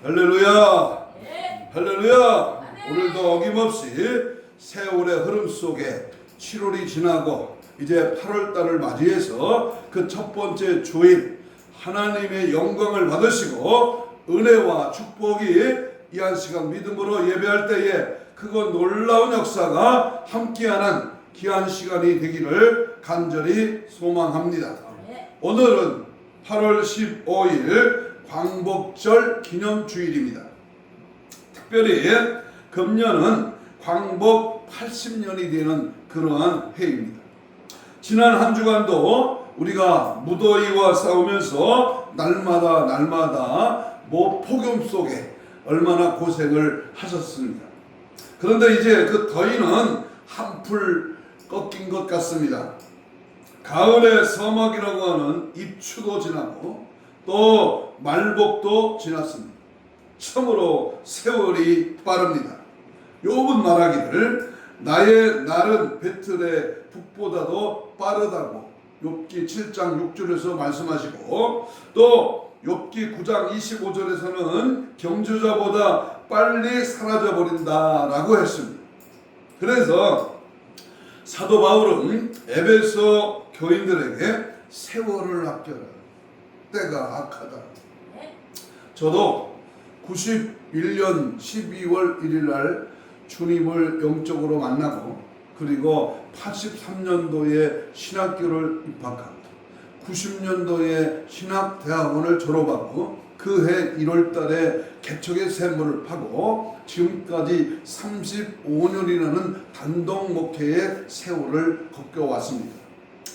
할렐루야. 네. 할렐루야. 아멘. 오늘도 어김없이 세월의 흐름 속에 7월이 지나고 이제 8월달을 맞이해서 그 첫 번째 주일 하나님의 영광을 받으시고 은혜와 축복이 이 한 시간 믿음으로 예배할 때에 그거 놀라운 역사가 함께하는 귀한 시간이 되기를 간절히 소망합니다. 네. 오늘은 8월 15일 광복절 기념주일입니다. 특별히 금년은 광복 80년이 되는 그러한 해입니다. 지난 한 주간도 우리가 무더위와 싸우면서 날마다 폭염 속에 얼마나 고생을 하셨습니다. 그런데 이제 그 더위는 한풀 꺾인 것 같습니다. 가을의 서막이라고 하는 입추도 지나고 또 말복도 지났습니다. 참으로 세월이 빠릅니다. 욥은 말하기를 나의 날은 배틀의 북보다도 빠르다고 욥기 7장 6절에서 말씀하시고 또 욥기 9장 25절에서는 경주자보다 빨리 사라져버린다라고 했습니다. 그래서 사도 바울은 에베소 교인들에게 세월을 아껴라. 때가 악하다. 저도 91년 12월 1일 날 주님을 영적으로 만나고 그리고 83년도에 신학교를 입학하고 90년도에 신학대학원을 졸업하고 그해 1월 달에 개척의 샘물을 파고 지금까지 35년이라는 단독 목회의 세월을 겪어왔습니다.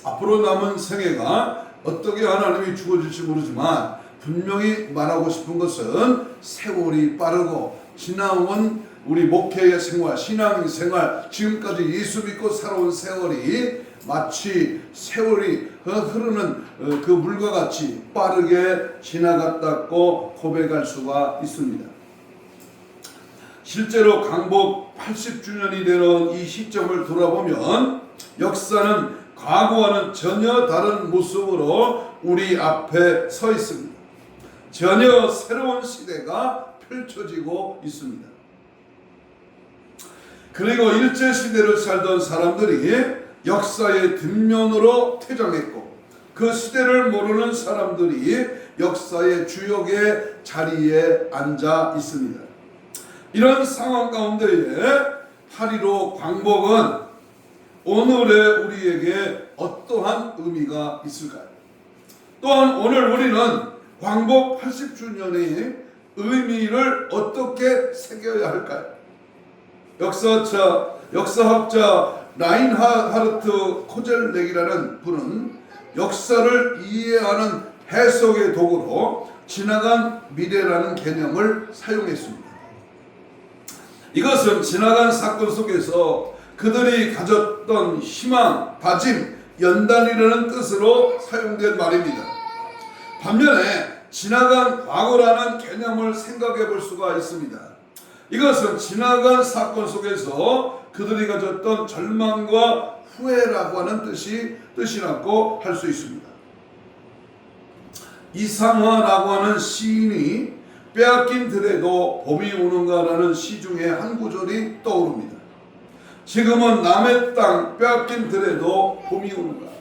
앞으로 남은 생애가 어떻게 하나님이 주어질지 모르지만 분명히 말하고 싶은 것은 세월이 빠르고 지나온 우리 목회의 생활, 신앙생활, 지금까지 예수 믿고 살아온 세월이 마치 세월이 흐르는 그 물과 같이 빠르게 지나갔다고 고백할 수가 있습니다. 실제로 광복 80주년이 되는 이 시점을 돌아보면 역사는 과거와는 전혀 다른 모습으로 우리 앞에 서 있습니다. 전혀 새로운 시대가 펼쳐지고 있습니다. 그리고 일제시대를 살던 사람들이 역사의 뒷면으로 퇴장했고 그 시대를 모르는 사람들이 역사의 주역의 자리에 앉아 있습니다. 이런 상황 가운데에 8.15 광복은 오늘의 우리에게 어떠한 의미가 있을까요? 또한 오늘 우리는 광복 80주년의 의미를 어떻게 새겨야 할까요? 역사학자 라인하르트 코젤렉이라는 분은 역사를 이해하는 해석의 도구로 지나간 미래라는 개념을 사용했습니다. 이것은 지나간 사건 속에서 그들이 가졌던 희망, 다짐, 연단이라는 뜻으로 사용된 말입니다. 반면에 지나간 과거라는 개념을 생각해 볼 수가 있습니다. 이것은 지나간 사건 속에서 그들이 가졌던 절망과 후회라고 하는 뜻이라고 할 수 있습니다. 이상화라고 하는 시인이 빼앗긴 들에도 봄이 오는가라는 시 중에 한 구절이 떠오릅니다. 지금은 남의 땅 빼앗긴 들에도 봄이 오는가.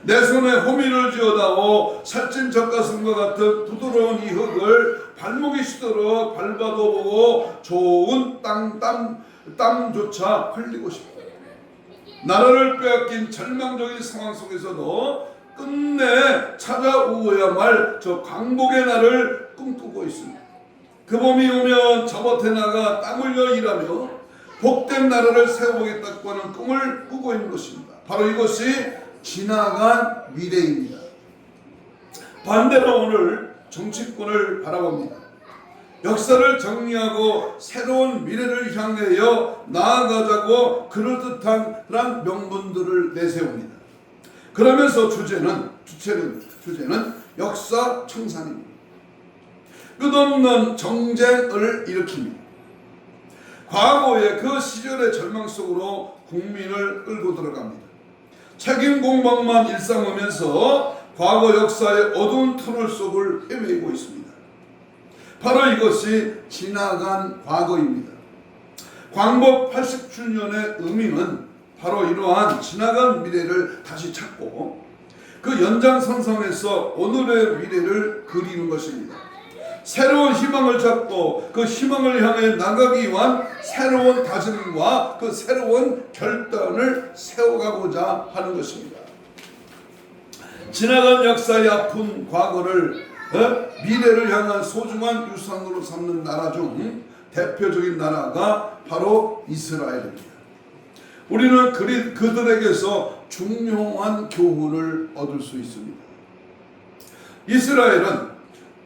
내 손에 호미를 쥐어다오 살찐 젖가슴과 같은 부드러운 이 흙을 발목이 시도록 밟아도 보고 좋은 땀조차 흘리고 싶다. 나라를 빼앗긴 절망적인 상황 속에서도 끝내 찾아오어야 말 저 광복의 날을 꿈꾸고 있습니다. 그 봄이 오면 저 밭에 나가 땀 흘려 일하며 복된 나라를 세워보겠다고 하는 꿈을 꾸고 있는 것입니다. 바로 이것이 지나간 미래입니다. 반대로 오늘 정치권을 바라봅니다. 역사를 정리하고 새로운 미래를 향하여 나아가자고 그럴듯한 명분들을 내세웁니다. 그러면서 주제는 역사 청산입니다. 끝없는 정쟁을 일으킵니다. 과거의 그 시절의 절망 속으로 국민을 끌고 들어갑니다. 책임 공방만 일삼으면서 과거 역사의 어두운 터널 속을 헤매고 있습니다. 바로 이것이 지나간 과거입니다. 광복 80주년의 의미는 바로 이러한 지나간 미래를 다시 찾고 그 연장선상에서 오늘의 미래를 그리는 것입니다. 새로운 희망을 찾고 그 희망을 향해 나가기 위한 새로운 다짐과 그 새로운 결단을 세워가고자 하는 것입니다. 지나간 역사의 아픈 과거를 미래를 향한 소중한 유산으로 삼는 나라 중 대표적인 나라가 바로 이스라엘입니다. 우리는 그들에게서 중요한 교훈을 얻을 수 있습니다. 이스라엘은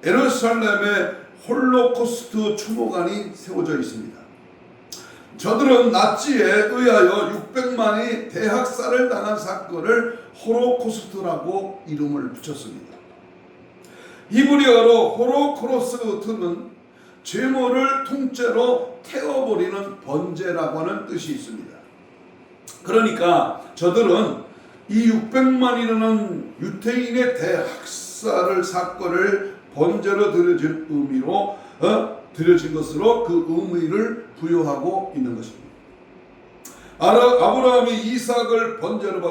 예루살렘에 홀로코스트 추모관이 세워져 있습니다. 저들은 나치에 의하여 600만이 대학살을 당한 사건을 홀로코스트라고 이름을 붙였습니다. 히브리어로 홀로코스트는 죄물을 통째로 태워버리는 번제라고 하는 뜻이 있습니다. 그러니까 저들은 이 600만이라는 유태인의 대학살을 사건을 번제로 드려진 의미로 드려진 것으로 그 의미를 부여하고 있는 것입니다. 아브라함이 이삭을 번제로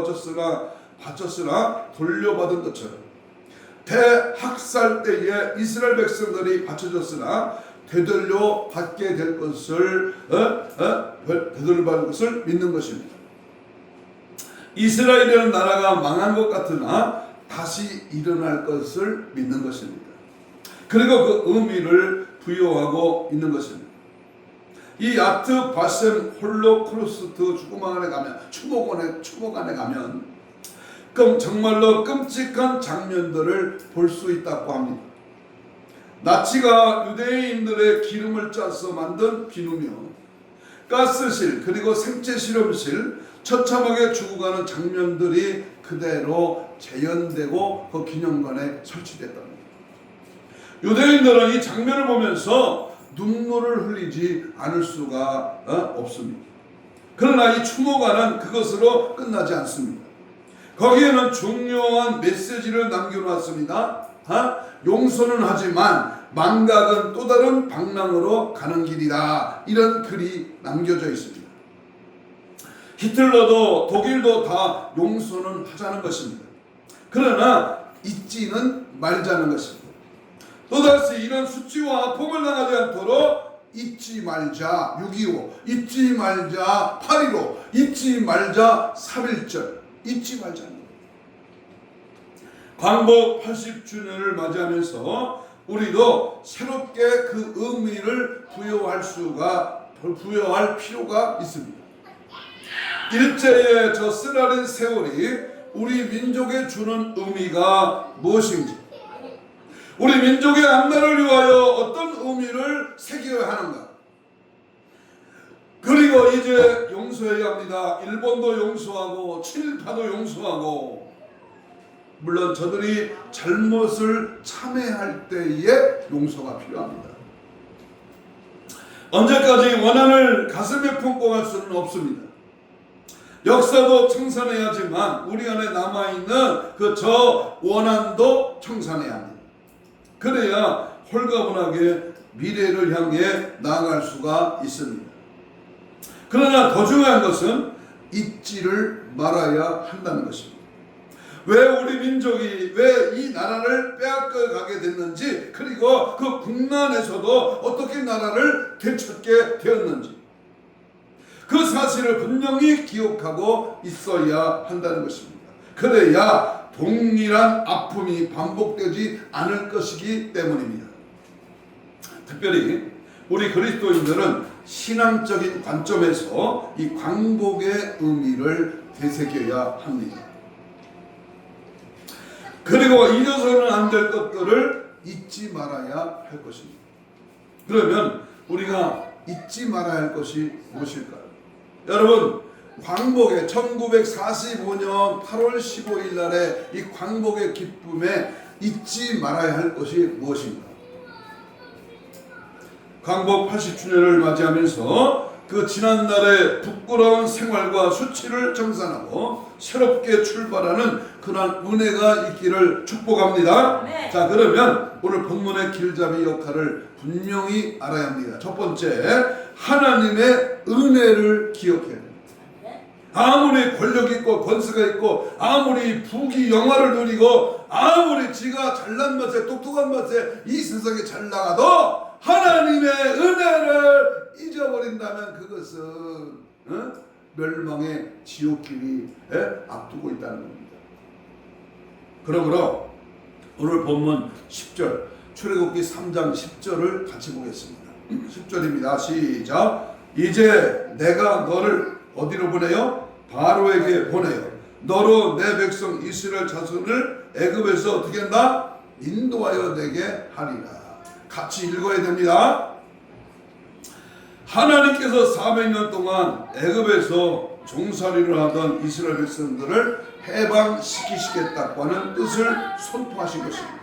바쳤으나 돌려받은 것처럼 대학살 때에 이스라엘 백성들이 바쳐졌으나 되돌려 받게 될 것을 되돌려 받을 것을 믿는 것입니다. 이스라엘이라는 나라가 망한 것 같으나 다시 일어날 것을 믿는 것입니다. 그리고 그 의미를 부여하고 있는 것입니다. 이 야트 바셈 홀로코스트 추모관에 가면 정말로 끔찍한 장면들을 볼 수 있다고 합니다. 나치가 유대인들의 기름을 짜서 만든 비누며 가스실 그리고 생체 실험실 처참하게 죽어가는 장면들이 그대로 재현되고 그 기념관에 설치됐답니다. 유대인들은 이 장면을 보면서 눈물을 흘리지 않을 수가 없습니다. 그러나 이 추모관은 그것으로 끝나지 않습니다. 거기에는 중요한 메시지를 남겨놓았습니다. 용서는 하지만 망각은 또 다른 방향으로 가는 길이다. 이런 글이 남겨져 있습니다. 히틀러도 독일도 다 용서는 하자는 것입니다. 그러나 잊지는 말자는 것입니다. 또다시 이런 수치와 아픔을 당하지 않도록 잊지 말자 6.25, 잊지 말자 8.15, 잊지 말자 3.1절, 잊지 말자는 거예요. 광복 80주년을 맞이하면서 우리도 새롭게 그 의미를 부여할 필요가 있습니다. 일제의 저 쓰라린 세월이 우리 민족에 주는 의미가 무엇인지, 우리 민족의 앞날을 위하여 어떤 의미를 새겨야 하는가, 그리고 이제 용서해야 합니다. 일본도 용서하고 친일파도 용서하고, 물론 저들이 잘못을 참회할 때에 용서가 필요합니다. 언제까지 원한을 가슴에 품고 갈 수는 없습니다. 역사도 청산해야 하지만 우리 안에 남아있는 그 저 원한도 청산해야 합니다. 그래야 홀가분하게 미래를 향해 나아갈 수가 있습니다. 그러나 더 중요한 것은 잊지를 말아야 한다는 것입니다. 왜 우리 민족이 왜 이 나라를 빼앗겨가게 됐는지, 그리고 그 국난에서도 어떻게 나라를 되찾게 되었는지, 그 사실을 분명히 기억하고 있어야 한다는 것입니다. 그래야 동일한 아픔이 반복되지 않을 것이기 때문입니다. 특별히 우리 그리스도인들은 신앙적인 관점에서 이 광복의 의미를 되새겨야 합니다. 그리고 잊어서는 안 될 것들을 잊지 말아야 할 것입니다. 그러면 우리가 잊지 말아야 할 것이 무엇일까요? 여러분, 광복의 1945년 8월 15일 날에 이 광복의 기쁨에 잊지 말아야 할 것이 무엇인가? 광복 80주년을 맞이하면서 그 지난날의 부끄러운 생활과 수치를 청산하고 새롭게 출발하는 그런 은혜가 있기를 축복합니다. 네. 자, 그러면 오늘 본문의 길잡이 역할을 분명히 알아야 합니다. 첫 번째, 하나님의 은혜를 기억해야 됩니다. 아무리 권력 있고 권세가 있고 아무리 부귀 영화를 누리고 아무리 지가 잘난 맛에 똑똑한 맛에 이 세상에 잘 나가도 하나님의 은혜를 잊어버린다면 그것은 멸망의 지옥길이 앞두고 있다는 겁니다. 그러므로 오늘 본문 10절 출애굽기 3장 10절을 같이 보겠습니다. 10절입니다. 시작. 이제 내가 너를 어디로 보내요? 바로에게 보내요. 너로 내 백성 이스라엘 자손을 애굽에서 어떻게 한다? 인도하여 내게 하리라. 같이 읽어야 됩니다. 하나님께서 400년 동안 애굽에서 종살이를 하던 이스라엘 백성들을 해방시키시겠다고 하는 뜻을 선포하신 것입니다.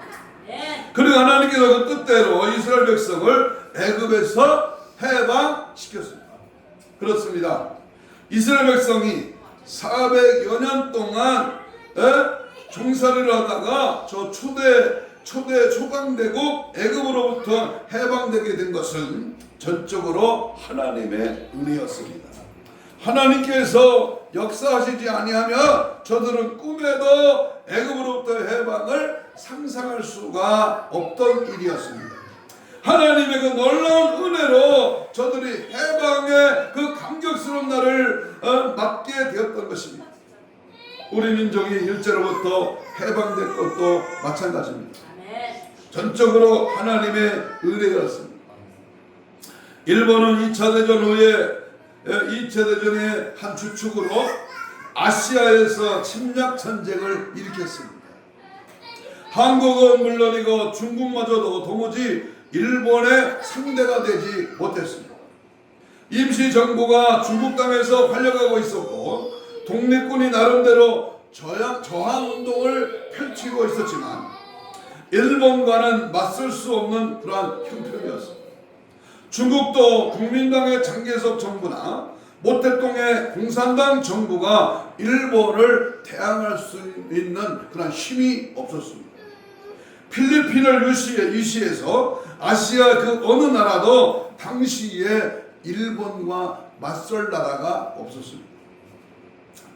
그리고 하나님께서 그 뜻대로 이스라엘 백성을 애굽에서 해방시켰습니다. 그렇습니다. 이스라엘 백성이 400여 년 동안 종살이를 하다가 저 초대 초강대국 애굽으로부터 해방되게 된 것은 전적으로 하나님의 은혜였습니다. 하나님께서 역사하시지 아니하면 저들은 꿈에도 애굽으로부터 해방을 상상할 수가 없던 일이었습니다. 하나님의 그 놀라운 은혜로 저들이 해방의 그 감격스러운 날을 맞게 되었던 것입니다. 우리 민족이 일제로부터 해방된 것도 마찬가지입니다. 전적으로 하나님의 은혜였습니다. 일본은 2차 대전 후에 2차 대전의 한 주축으로 아시아에서 침략 전쟁을 일으켰습니다. 한국은 물론이고 중국마저도 도무지 일본의 상대가 되지 못했습니다. 임시정부가 중국 땅에서 활려가고 있었고 독립군이 나름대로 저항운동을 펼치고 있었지만 일본과는 맞설 수 없는 그러한 형편이었습니다. 중국도 국민당의 장개석 정부나 모택동의 공산당 정부가 일본을 대항할 수 있는 그런 힘이 없었습니다. 필리핀을 유시해서 아시아 그 어느 나라도 당시에 일본과 맞설 나라가 없었습니다.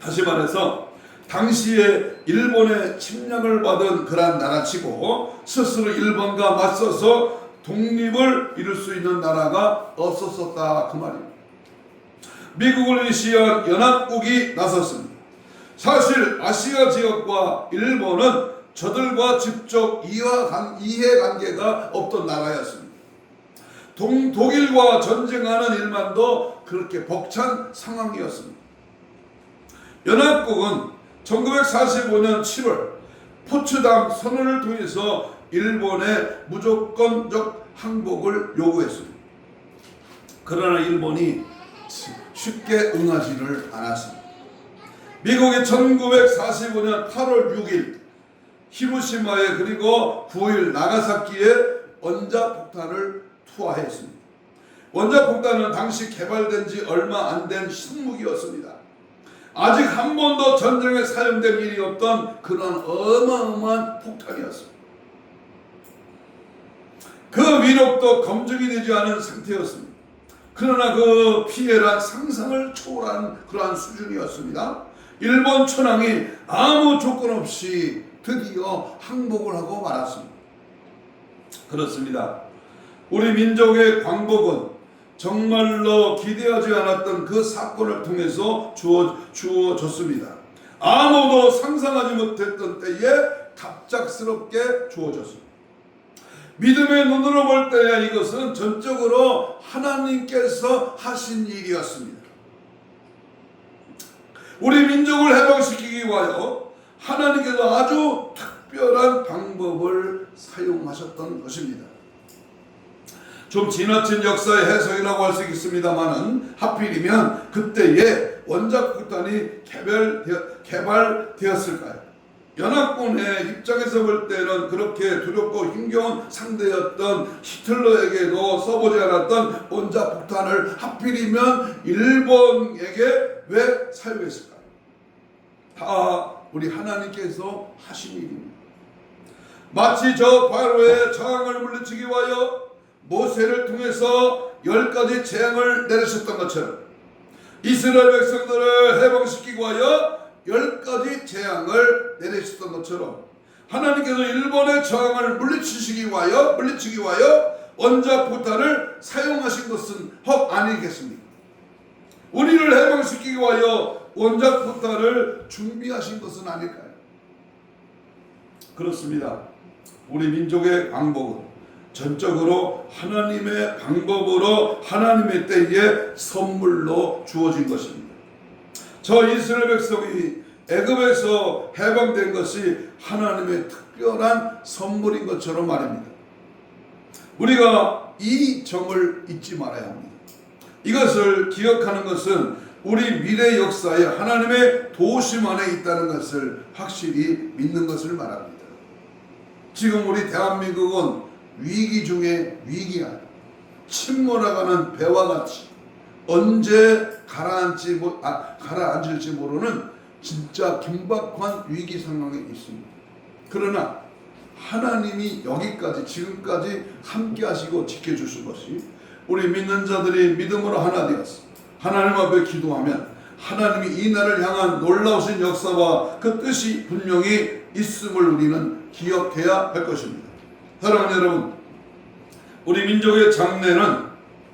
다시 말해서 당시에 일본의 침략을 받은 그러한 나라치고 스스로 일본과 맞서서 독립을 이룰 수 있는 나라가 없었다 그 말입니다. 미국을 위시한 연합국이 나섰습니다. 사실 아시아 지역과 일본은 저들과 직접 이해관계가 없던 나라였습니다. 독일과 전쟁하는 일만도 그렇게 벅찬 상황이었습니다. 연합국은 1945년 7월 포츠담 선언을 통해서 일본의 무조건적 항복을 요구했습니다. 그러나 일본이 쉽게 응하지를 않았습니다. 미국이 1945년 8월 6일 히로시마에 그리고 9일 나가사키에 원자폭탄을 투하했습니다. 원자폭탄은 당시 개발된 지 얼마 안 된 신무기였습니다. 아직 한 번도 전쟁에 사용된 일이 없던 그런 어마어마한 폭탄이었습니다. 그 위력도 검증이 되지 않은 상태였습니다. 그러나 그 피해란 상상을 초월한 그러한 수준이었습니다. 일본 천황이 아무 조건 없이 드디어 항복을 하고 말았습니다. 그렇습니다. 우리 민족의 광복은 정말로 기대하지 않았던 그 사건을 통해서 주어졌습니다. 아무도 상상하지 못했던 때에 갑작스럽게 주어졌습니다. 믿음의 눈으로 볼 때에 이것은 전적으로 하나님께서 하신 일이었습니다. 우리 민족을 해방시키기 위하여 하나님께서 아주 특별한 방법을 사용하셨던 것입니다. 좀 지나친 역사의 해석이라고 할 수 있습니다만은 하필이면 그때에 원자폭탄이 개발되었을까요? 연합군의 입장에서 볼 때는 그렇게 두렵고 힘겨운 상대였던 히틀러에게도 써보지 않았던 원자폭탄을 하필이면 일본에게 왜 사용했을까요? 다 우리 하나님께서 하신 일입니다. 마치 저 바로의 저항을 물리치기 위하여 모세를 통해서 10가지 재앙을 내리셨던 것처럼 이스라엘 백성들을 해방시키기 위하여 10가지 재앙을 내리셨던 것처럼 하나님께서 일본의 저항을 물리치기 위하여 원자포탄을 사용하신 것은 헉 아니겠습니까? 우리를 해방시키기 위하여 원자포탄을 준비하신 것은 아닐까요? 그렇습니다. 우리 민족의 방법은 전적으로 하나님의 방법으로 하나님의 때에 선물로 주어진 것입니다. 저 이스라엘 백성이 애굽에서 해방된 것이 하나님의 특별한 선물인 것처럼 말입니다. 우리가 이 점을 잊지 말아야 합니다. 이것을 기억하는 것은 우리 미래 역사에 하나님의 도우심 안에 있다는 것을 확실히 믿는 것을 말합니다. 지금 우리 대한민국은 위기 중에 위기야. 침몰해가는 배와 같이 언제 가라앉을지 모르는 진짜 긴박한 위기 상황에 있습니다. 그러나 하나님이 여기까지 지금까지 함께 하시고 지켜주신 것이 우리 믿는 자들이 믿음으로 하나 되었어. 하나님 앞에 기도하면 하나님이 이 나라를 향한 놀라우신 역사와 그 뜻이 분명히 있음을 우리는 기억해야 할 것입니다. 사랑하는 여러분, 우리 민족의 장래는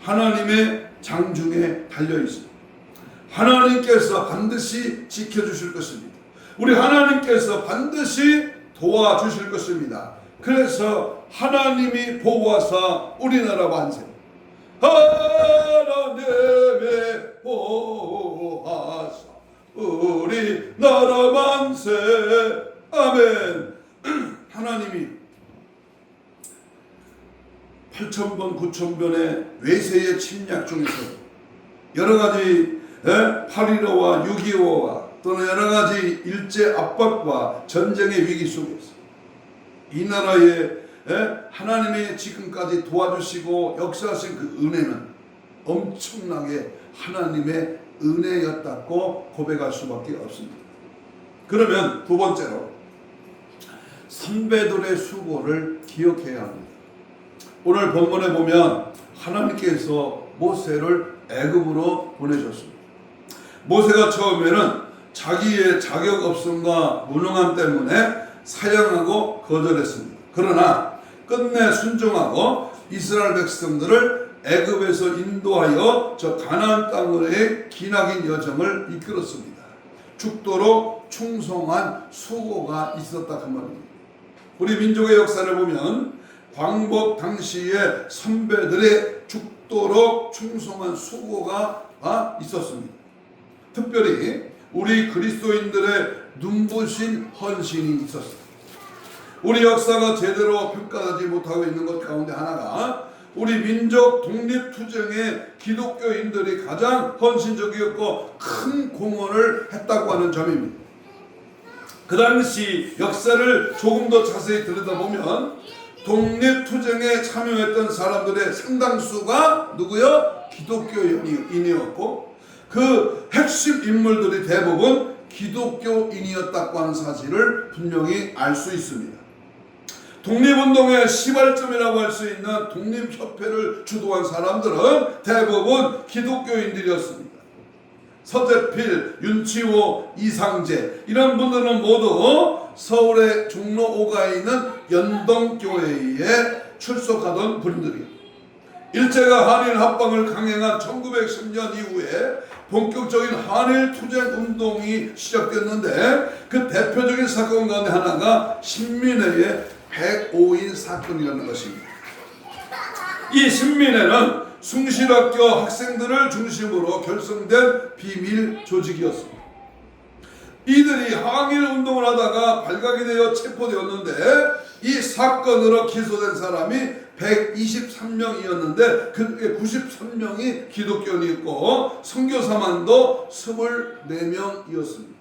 하나님의 장중에 달려 있습니다. 하나님께서 반드시 지켜주실 것입니다. 우리 하나님께서 반드시 도와주실 것입니다. 그래서 하나님이 보호하사 우리나라 만세. 하나님의 보호하사 우리나라 만세. 아멘. 하나님이 8,000번 9,000번의 외세의 침략 중에서 여러가지 8.15와 6.25와 또는 여러가지 일제 압박과 전쟁의 위기 속에서 이 나라에 하나님의 지금까지 도와주시고 역사하신 그 은혜는 엄청나게 하나님의 은혜였다고 고백할 수밖에 없습니다. 그러면 두 번째로 선배들의 수고를 기억해야 합니다. 오늘 본문에 보면 하나님께서 모세를 애굽으로 보내셨습니다. 모세가 처음에는 자기의 자격 없음과 무능함 때문에 사양하고 거절했습니다. 그러나 끝내 순종하고 이스라엘 백성들을 애굽에서 인도하여 저 가나안 땅으로의 기나긴 여정을 이끌었습니다. 죽도록 충성한 수고가 있었다 그 말입니다. 우리 민족의 역사를 보면 광복 당시에 선배들의 죽도록 충성한 수고가 있었습니다. 특별히 우리 그리스도인들의 눈부신 헌신이 있었습니다. 우리 역사가 제대로 평가하지 못하고 있는 것 가운데 하나가 우리 민족 독립투쟁에 기독교인들이 가장 헌신적이었고 큰 공헌을 했다고 하는 점입니다. 그 당시 역사를 조금 더 자세히 들여다보면 독립투쟁에 참여했던 사람들의 상당수가 누구요? 기독교인이었고 그 핵심 인물들이 대부분 기독교인이었다고 하는 사실을 분명히 알 수 있습니다. 독립운동의 시발점이라고 할 수 있는 독립협회를 주도한 사람들은 대부분 기독교인들이었습니다. 서재필, 윤치호, 이상재 이런 분들은 모두 서울의 종로 5가에 있는 연동교회에 출석하던 분들이에요. 일제가 한일 합방을 강행한 1910년 이후에 본격적인 한일 투쟁 운동이 시작됐는데 그 대표적인 사건 가운데 하나가 신민회의 105인 사건이라는 것입니다. 이 신민회는 숭실학교 학생들을 중심으로 결성된 비밀 조직이었습니다. 이들이 항일 운동을 하다가 발각이 되어 체포되었는데 이 사건으로 기소된 사람이 123명이었는데 그 93명이 기독교인이었고 선교사만도 24명이었습니다.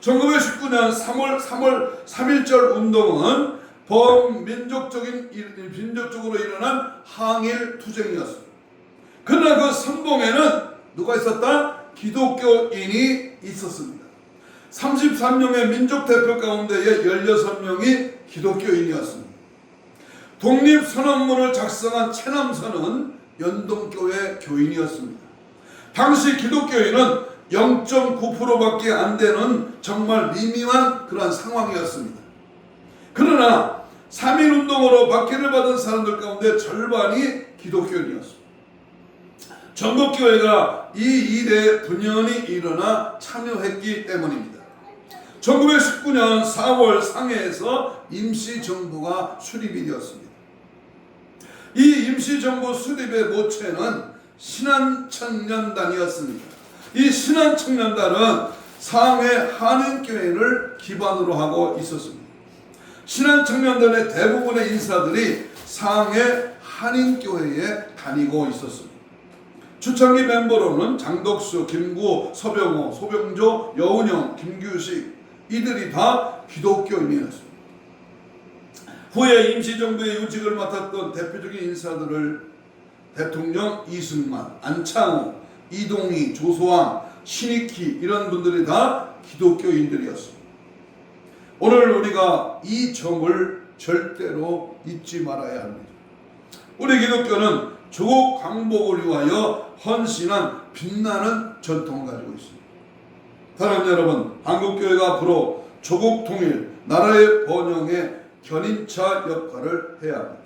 1919년 3월 3.1절 운동은 민족적으로 일어난 항일 투쟁이었습니다. 그러나 그 선봉에는 누가 있었다? 기독교인이 있었습니다. 33명의 민족 대표 가운데에 16명이 기독교인이었습니다. 독립선언문을 작성한 최남선은 연동교회 교인이었습니다. 당시 기독교인은 0.9%밖에 안 되는 정말 미미한 그러한 상황이었습니다. 그러나 3.1운동으로 박해를 받은 사람들 가운데 절반이 기독교인이었습니다. 전국교회가 이 일에 분연히 일어나 참여했기 때문입니다. 1919년 4월 상해에서 임시정부가 수립이 되었습니다. 이 임시정부 수립의 모체는 신한청년단이었습니다. 이 신한청년단은 상해 한인교회를 기반으로 하고 있었습니다. 신한청년단의 대부분의 인사들이 상해 한인교회에 다니고 있었습니다. 초창기 멤버로는 장덕수, 김구, 서병호, 소병조, 여운형, 김규식 이들이 다 기독교인이었습니다. 후에 임시정부의 유직을 맡았던 대표적인 인사들을 대통령 이승만, 안창호, 이동희, 조소왕, 신익희 이런 분들이 다 기독교인들이었습니다. 오늘 우리가 이 점을 절대로 잊지 말아야 합니다. 우리 기독교는 조국 광복을 위하여 헌신한 빛나는 전통을 가지고 있습니다. 사랑하는 여러분, 한국교회가 앞으로 조국 통일, 나라의 번영에 견인차 역할을 해야 합니다.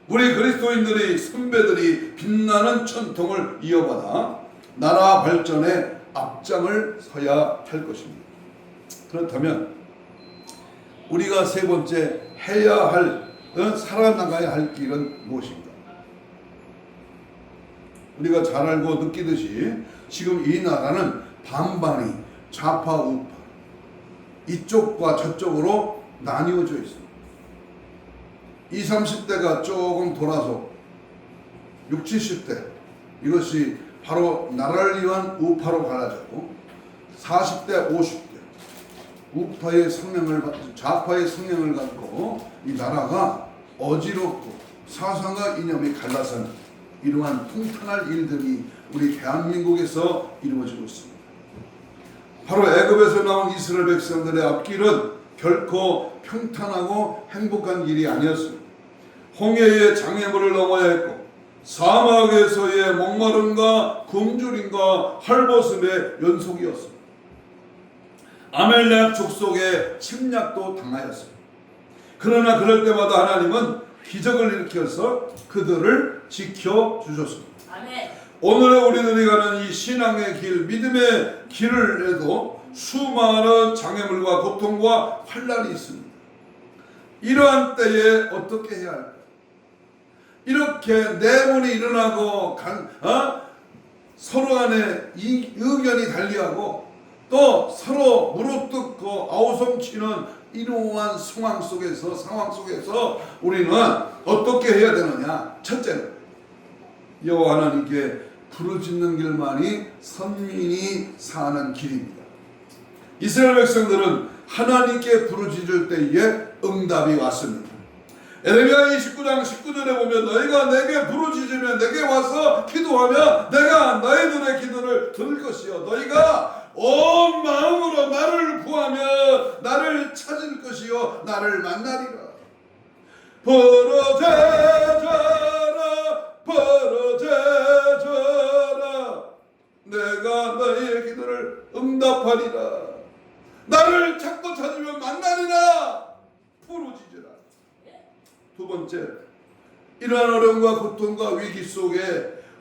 우리 그리스도인들이 선배들이 빛나는 전통을 이어받아 나라 발전에 앞장을 서야 할 것입니다. 그렇다면 우리가 세 번째 해야 할, 살아나가야 할 길은 무엇인가? 우리가 잘 알고 느끼듯이 지금 이 나라는 반반이 좌파 우파 이쪽과 저쪽으로 나뉘어져 있습니다. 20, 30대가 조금 돌아서 60, 70대 이것이 바로 나라를 위한 우파로 갈라졌고 40대, 50대 우파의 성향을 좌파의 성향을 갖고 이 나라가 어지럽고 사상과 이념이 갈라서는 이러한 통탄할 일들이 우리 대한민국에서 이루어지고 있습니다. 바로 애굽에서 나온 이스라엘 백성들의 앞길은 결코 평탄하고 행복한 길이 아니었습니다. 홍해의 장애물을 넘어야 했고 사막에서의 목마름과 굶주림과 헐벗음의 연속이었습니다. 아멜렉 족속의 침략도 당하였습니다. 그러나 그럴 때마다 하나님은 기적을 일으켜서 그들을 지켜주셨습니다. 아멘. 오늘의 우리들이 가는 이 신앙의 길, 믿음의 길을 해도 수많은 장애물과 고통과 환난이 있습니다. 이러한 때에 어떻게 해야 할까? 이렇게 내분이 일어나고 서로 간에 의견이 달리하고 또 서로 물어뜯고 아우성치는 이러한 상황 속에서 우리는 어떻게 해야 되느냐? 첫째는 여호와 하나님께 부르짖는 길만이 선민이 사는 길입니다. 이스라엘 백성들은 하나님께 부르짖을 때에 응답이 왔습니다. 에레미야 29장 19절에 보면 너희가 내게 부르짖으면 내게 와서 기도하면 내가 너희들의 기도를 들을 것이요 너희가 온 마음으로 나를 구하며 나를 찾을 것이요 나를 만나리라. 부르짖어라 내가 너희의 기도를 응답하리라. 나를 찾고 찾으면 만나리라. 부르짖으라. 두 번째, 이러한 어려움과 고통과 위기 속에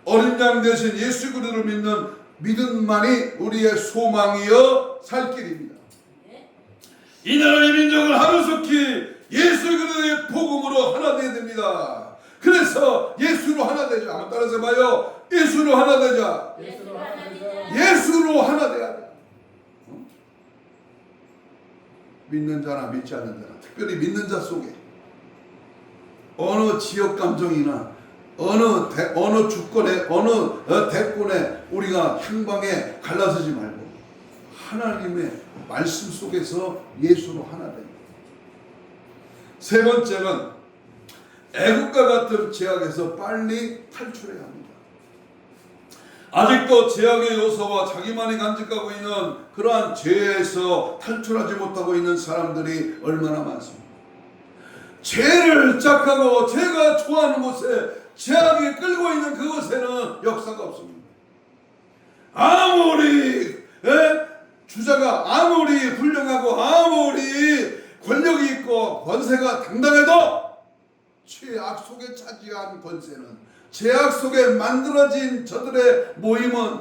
어린 양 대신 예수 그리스도를 믿는 믿음만이 우리의 소망이여 살 길입니다. 이 나라의 민족을 하루속히 예수 그리스도의 복음으로 하나 되어야 됩니다. 그래서 예수로 하나 되자. 한번 따라서 봐요. 예수로 하나 되자. 예수로 하나 돼야 돼. 믿는 자나 믿지 않는 자나, 특별히 믿는 자 속에 어느 지역 감정이나 어느 주권에 어느 대권에 우리가 향방에 갈라서지 말고 하나님의 말씀 속에서 예수로 하나 됩니다. 세 번째는 애국과 같은 제약에서 빨리 탈출해야 합니다. 아직도 제약의 요소와 자기만이 간직하고 있는 그러한 죄에서 탈출하지 못하고 있는 사람들이 얼마나 많습니까? 죄를 짝하고 죄가 좋아하는 곳에, 죄악이 끌고 있는 그곳에는 역사가 없습니다. 아무리 주자가 아무리 훌륭하고 아무리 권력이 있고 권세가 당당해도 죄악 속에 차지한 권세는, 죄악 속에 만들어진 저들의 모임은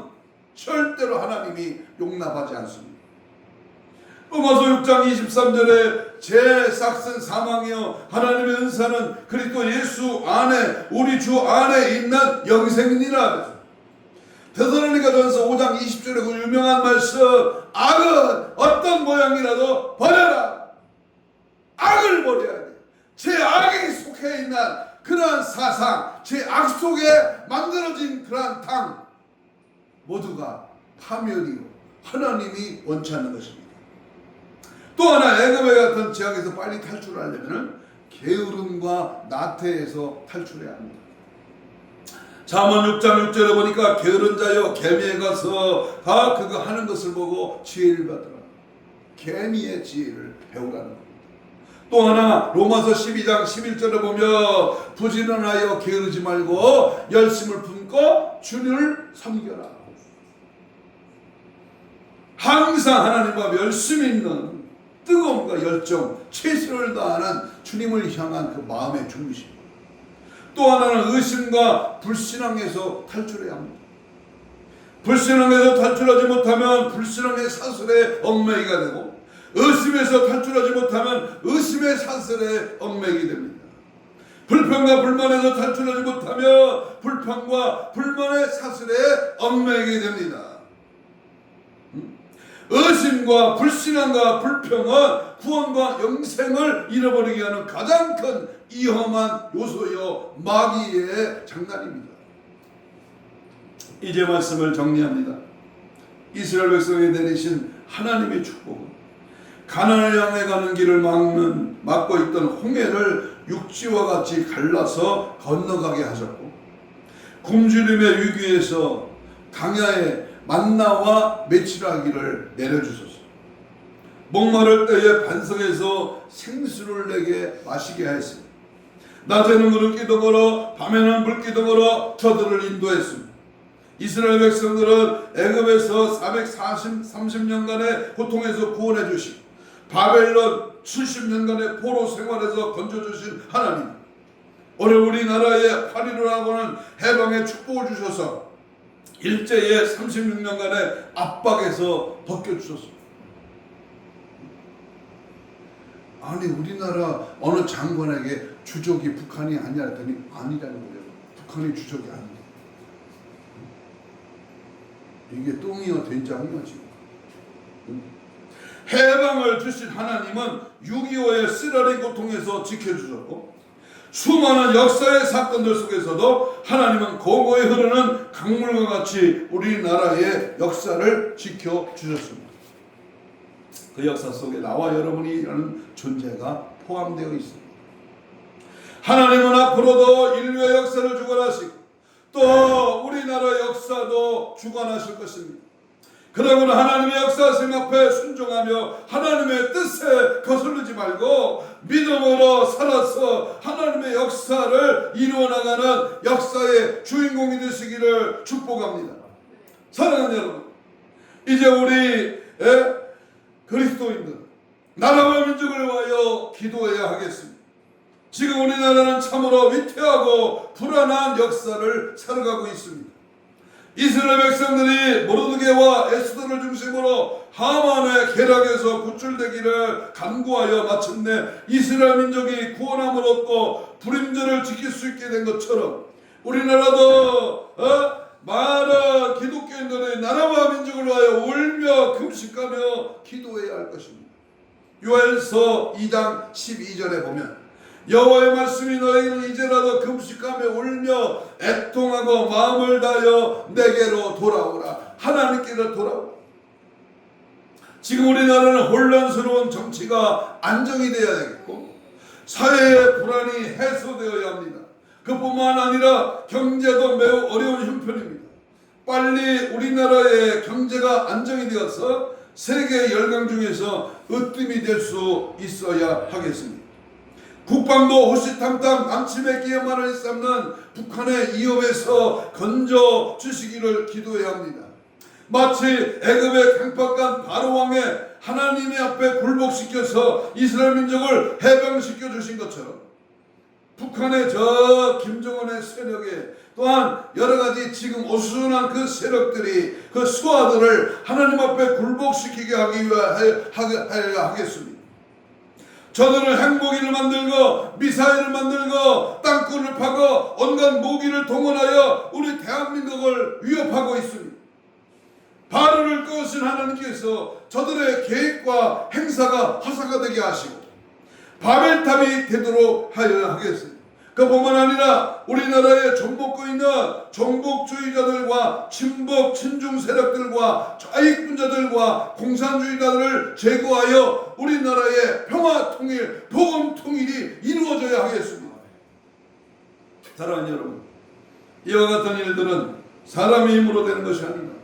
절대로 하나님이 용납하지 않습니다. 로마서 6장 23절에 제 싹슨 사망이요 하나님의 은사는 그리스도 예수 안에, 우리 주 안에 있는 영생이니라. 데살로니가전서 5장 20절에 그 유명한 말씀, 악은 어떤 모양이라도 버려라. 악을 버려야 돼. 제 악에 속해 있는 그러한 사상, 제 악 속에 만들어진 그러한 당, 모두가 파멸이요 하나님이 원치 않는 것입니다. 또 하나, 애굽의 같은 죄악에서 빨리 탈출하려면 게으름과 나태에서 탈출해야 합니다. 잠언 6장 6절에 보니까 게으른 자여 개미에 가서 다 그가 하는 것을 보고 지혜를 받으라. 개미의 지혜를 배우라는 겁니다. 또 하나, 로마서 12장 11절에 보면 부지런하여 게으르지 말고 열심을 품고 주를 섬겨라. 항상 하나님과 열심히 있는 뜨거움과 열정, 최선을 다하는 주님을 향한 그 마음의 중심. 또 하나는 의심과 불신앙에서 탈출해야 합니다. 불신앙에서 탈출하지 못하면 불신앙의 사슬에 얽매이가 되고, 의심에서 탈출하지 못하면 의심의 사슬에 얽매이게 됩니다. 불평과 불만에서 탈출하지 못하면 불평과 불만의 사슬에 얽매이게 됩니다. 의심과 불신앙과 불평은 구원과 영생을 잃어버리게 하는 가장 큰 위험한 요소요 마귀의 장난입니다. 이제 말씀을 정리합니다. 이스라엘 백성에 내리신 하나님의 축복은 가나안을 향해 가는 길을 막고 있던 홍해를 육지와 같이 갈라서 건너가게 하셨고, 굶주림의 위기에서 강야에 만나와 메추라기를 내려주소서. 목마를 때에 반석에서 생수를 내게 마시게 하였으니, 낮에는 물기도 걸어 밤에는 물기도 걸어 저들을 인도했습니다. 이스라엘 백성들은 애굽에서 430년간의 고통에서 구원해 주시고 바벨론 70년간의 포로 생활에서 건져주신 하나님, 오늘 우리나라에 8.15라고는 해방의 축복을 주셔서 일제의 36년간의 압박에서 벗겨주셨습니다. 아니, 우리나라 어느 장관에게 주적이 북한이 아니라 했더니 아니라는 거예요. 북한이 주적이 아닙니다. 이게 똥이요 된장이요 지금. 해방을 주신 하나님은 6.25의 쓰라린 고통에서 지켜주셨고, 수많은 역사의 사건들 속에서도 하나님은 고고히 흐르는 강물과 같이 우리나라의 역사를 지켜주셨습니다. 그 역사 속에 나와 여러분이라는 존재가 포함되어 있습니다. 하나님은 앞으로도 인류의 역사를 주관하시고 또 우리나라 역사도 주관하실 것입니다. 그러므로 하나님의 역사하심 앞에 순종하며 하나님의 뜻에 거스르지 말고 믿음으로 살아서 하나님의 역사를 이루어나가는 역사의 주인공이 되시기를 축복합니다. 사랑하는 여러분, 이제 우리 그리스도인들 나라와 민족을 위하여 기도해야 하겠습니다. 지금 우리나라는 참으로 위태하고 불안한 역사를 살아가고 있습니다. 이스라엘 백성들이 모르드게와 에스더를 중심으로 하만의 계략에서 구출되기를 간구하여 마침내 이스라엘 민족이 구원함을 얻고 불임절을 지킬 수 있게 된 것처럼 우리나라도 많은 기독교인들의 나라와 민족을 위하여 울며 금식하며 기도해야 할 것입니다. 요엘서 2장 12절에 보면 여호와의 말씀이 너희는 이제라도 금식하며 울며 애통하고 마음을 다하여 내게로 돌아오라. 하나님께로 돌아오라. 지금 우리나라는 혼란스러운 정치가 안정이 되어야 되겠고 사회의 불안이 해소되어야 합니다. 그뿐만 아니라 경제도 매우 어려운 형편입니다. 빨리 우리나라의 경제가 안정이 되어서 세계 열강 중에서 으뜸이 될 수 있어야 하겠습니다. 국방도 호시탐탐 남침의 기회만을 삼는 북한의 위협에서 건져 주시기를 기도해야 합니다. 마치 애굽의 강팍한 바로 왕의 하나님의 앞에 굴복시켜서 이스라엘 민족을 해방시켜 주신 것처럼 북한의 저 김정은의 세력에 또한 여러가지 지금 어수선한 그 세력들이 그 수하들을 하나님 앞에 굴복시키게 하기 위하여 하겠습니다. 저들은 핵무기를 만들고 미사일을 만들고 땅굴을 파고 온갖 무기를 동원하여 우리 대한민국을 위협하고 있습니다. 바로를 끄신 하나님께서 저들의 계획과 행사가 화사가 되게 하시고 바벨탑이 되도록 하여 하겠습니다. 그뿐만 아니라 우리나라에 정복고 있는 정복주의자들과 친북 친중 세력들과 좌익분자들과 공산주의자들을 제거하여 우리나라의 평화 통일, 복음 통일이 이루어져야 하겠습니다. 사랑하는 여러분, 이와 같은 일들은 사람의 힘으로 되는 것이 아닙니다.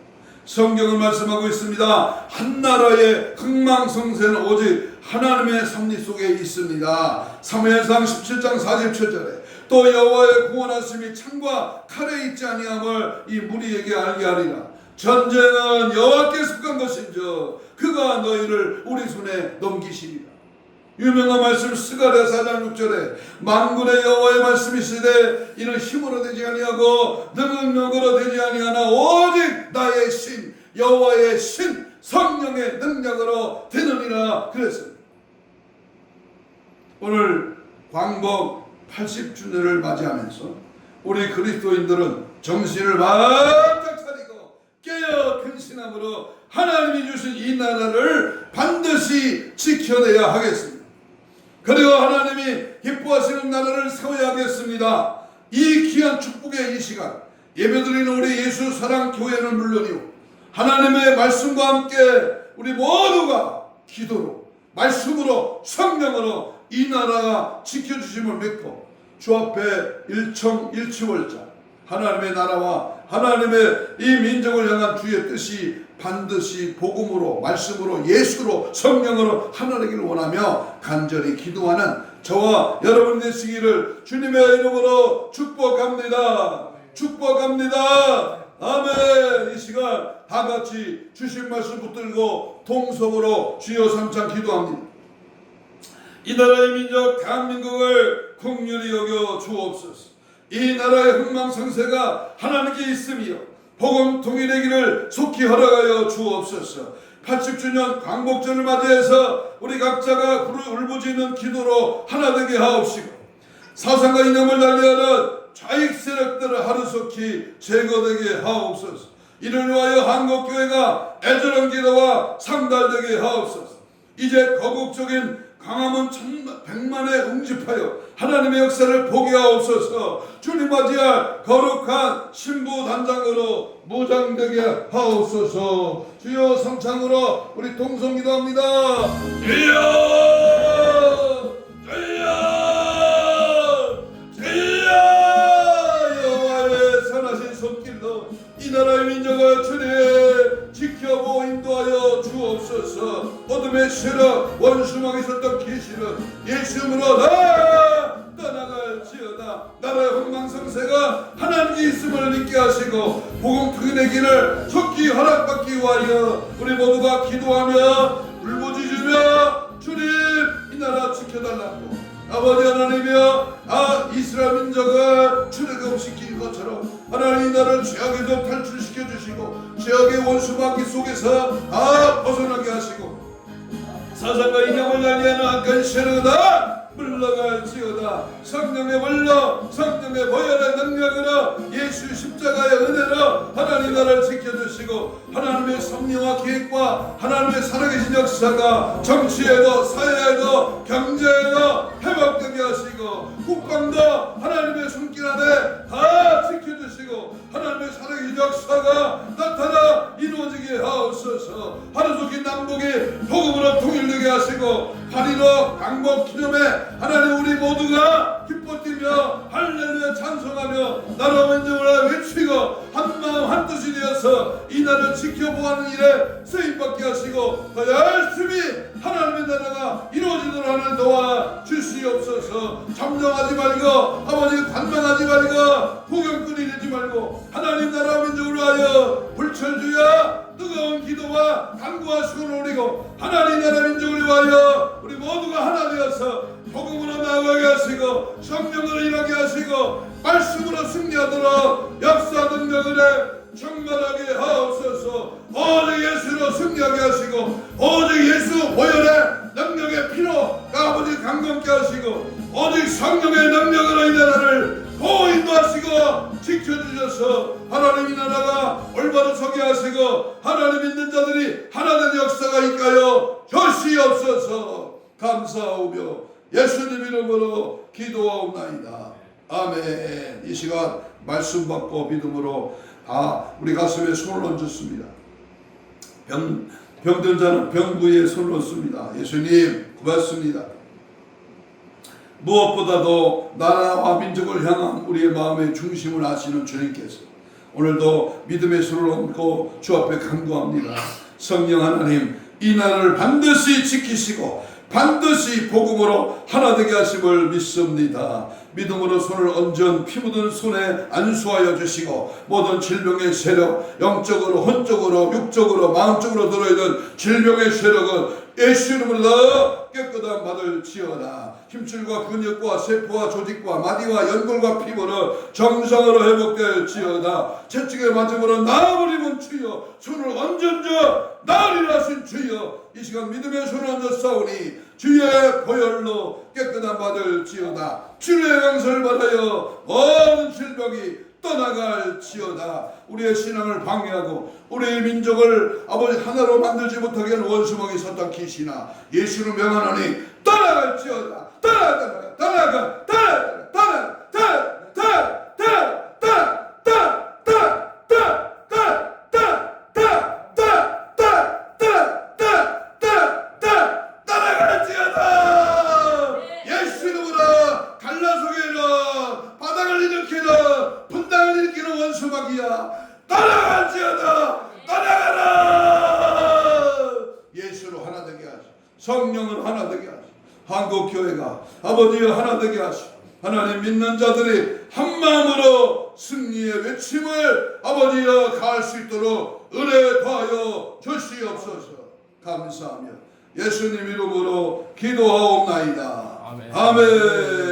성경은 말씀하고 있습니다. 한 나라의 흥망성쇠는 오직 하나님의 섭리 속에 있습니다. 사무엘상 17장 47절에 또 여호와의 구원하심이 창과 칼에 있지 아니함을 이 무리에게 알게 하리라. 전쟁은 여호와께 속한 것인즉 그가 너희를 우리 손에 넘기시리라. 유명한 말씀 스가랴 4장 6절에 만군의 여호와의 말씀이시되 이는 힘으로 되지 아니하고 능력으로 되지 아니하나 오직 나의 신 여호와의 신 성령의 능력으로 되느니라 그랬습니다. 오늘 광복 80주년을 맞이하면서 우리 그리스도인들은 정신을 바짝 차리고 깨어 근신함으로 하나님이 주신 이 나라를 반드시 지켜내야 하겠습니다. 그리고 하나님이 기뻐하시는 나라를 세워야 하겠습니다. 이 귀한 축복의 이 시간 예배드리는 우리 예수 사랑 교회는 물론이요 하나님의 말씀과 함께 우리 모두가 기도로 말씀으로 성령으로 이 나라가 지켜주심을 믿고 주 앞에 일청일치월자 하나님의 나라와 하나님의 이 민족을 향한 주의 뜻이 반드시 복음으로 말씀으로 예수로 성령으로 하나되기를 원하며 간절히 기도하는 저와 여러분 되시기를 주님의 이름으로 축복합니다. 축복합니다. 아멘. 이 시간 다 같이 주신 말씀 붙들고 통성으로 주여 삼창 기도합니다. 이 나라의 민족 대한민국을 긍휼히 여겨 주옵소서. 이 나라의 흥망성쇠가 하나님께 있으며 복음 통일되기를 속히 허락하여 주옵소서. 80주년 광복절을 맞이해서 우리 각자가 울부짖는 기도로 하나 되게 하옵시고 사상과 이념을 달리하는 좌익 세력들을 하루속히 제거되게 하옵소서. 이를 위하여 한국교회가 애절한 기도와 상달되게 하옵소서. 이제 거국적인 강함은 백만에 응집하여 하나님의 역사를 보게 하옵소서. 주님 맞이할 거룩한 신부 단장으로 무장되게 하옵소서. 주여 성창으로 우리 동성 기도합니다. 주여 주여 주여 여호와의 선하신 손길로 이 나라의 민족을 주님 지켜보고 인도하여 주옵소서. 어둠의 세력 원수막에 있었던 계시는 예수님으로 다 떠나갈지어다. 나라의 흥망성쇠가 하나님께 있음을 믿게 하시고 복음 통일되기를 속히 허락받기 위하여 우리 모두가 기도하며 울부짖으며 주님 이 나라 지켜달라고 아버지 하나님이여 이스라엘 민족을 출애굽시킨 것처럼 하나님 이 나라를 죄악에서 탈출시켜 주시고 죄악의 원수막이 속에서 벗어나게 하시고 사상과 이념을 달리하는 악한 세력다 물러갈지어다. 성령의 물러 성령의 보혈의 능력으로 예수 십자가의 은혜로 하나님 나라를 지켜주시고 하나님의 섭리와 계획과 하나님의 살아계신 역사가 정치에도 사회에도 경제에도 회복되게 하시고 국방도 하나님의 손길 안에 다 지켜주시고 하나님의 살아계신 역사가 나타나 이루어지게 하옵소서. 하루속히 남북이 복음으로 통일되게 하시고 8.15 광복 기념에 하나님 우리 모두가 기뻐 뛰며 할렐루야 찬송하며 나라 민족을 외치고 한마음 한뜻이 되어 기쁨과 수고를 올리고 하나님 나라 민족을 위하여 우리 모두가 하나 되어서 복음으로 나아가게 하시고 성령으로 일하게 하시고 말씀으로 승리하도록 역사 능력을 충만하게 하옵소서. 오직 예수로 승리하게 하시고 오직 예수 보혈의 능력의 피로 아버지 강건케 하시고 오직 성령의 능력으로 이 나라를 보인도하시고 지켜주셔서 하나님의 나라가 올바로 서게 하시고 하나님 믿는 자들이 하나된 역사가 있가요 주시옵소서. 감사하오며 예수님 이름으로 기도하옵나이다. 아멘. 이 시간 말씀 받고 믿음으로 우리 가슴에 손을 얹었습니다. 병든 자는 병부에 손을 얹습니다. 예수님 고맙습니다. 무엇보다도 나라와 민족을 향한 우리의 마음의 중심을 아시는 주님께서 오늘도 믿음의 손을 얹고 주 앞에 간구합니다. 성령 하나님, 이 나라를 반드시 지키시고 반드시 복음으로 하나 되게 하심을 믿습니다. 믿음으로 손을 얹은 피 묻은 손에 안수하여 주시고 모든 질병의 세력, 영적으로 혼적으로 육적으로 마음적으로 들어있는 질병의 세력은 예수 이름으로 다 깨끗한 받을지어다. 힘줄과 근육과 세포와 조직과 마디와 연골과 피부는 정상으로 회복될지어다. 채찍에 맞음으로 나아버리면 주여 손을 얹은 자 나으리라 하신 주여 이 시간 믿음의 손을 얹어 싸우니 주의 보혈로 깨끗한 받을지어다. 주의 영성을 받아요 모든 질병이 떠나갈지어다. 우리의 신앙을 방해하고 우리의 민족을 아버지 하나로 만들지 못하게 하는 원수먹이 사탄 귀신아 예수로 명하노니 떠나갈지어다. 떠나가 성령을 하나 되게 하시고 한국교회가 아버지여 하나 되게 하시고 하나님 믿는 자들이 한마음으로 승리의 외침을 아버지여 가할 수 있도록 은혜 더하여 주시옵소서. 감사하며 예수님 이름으로 기도하옵나이다. 아멘. 아멘.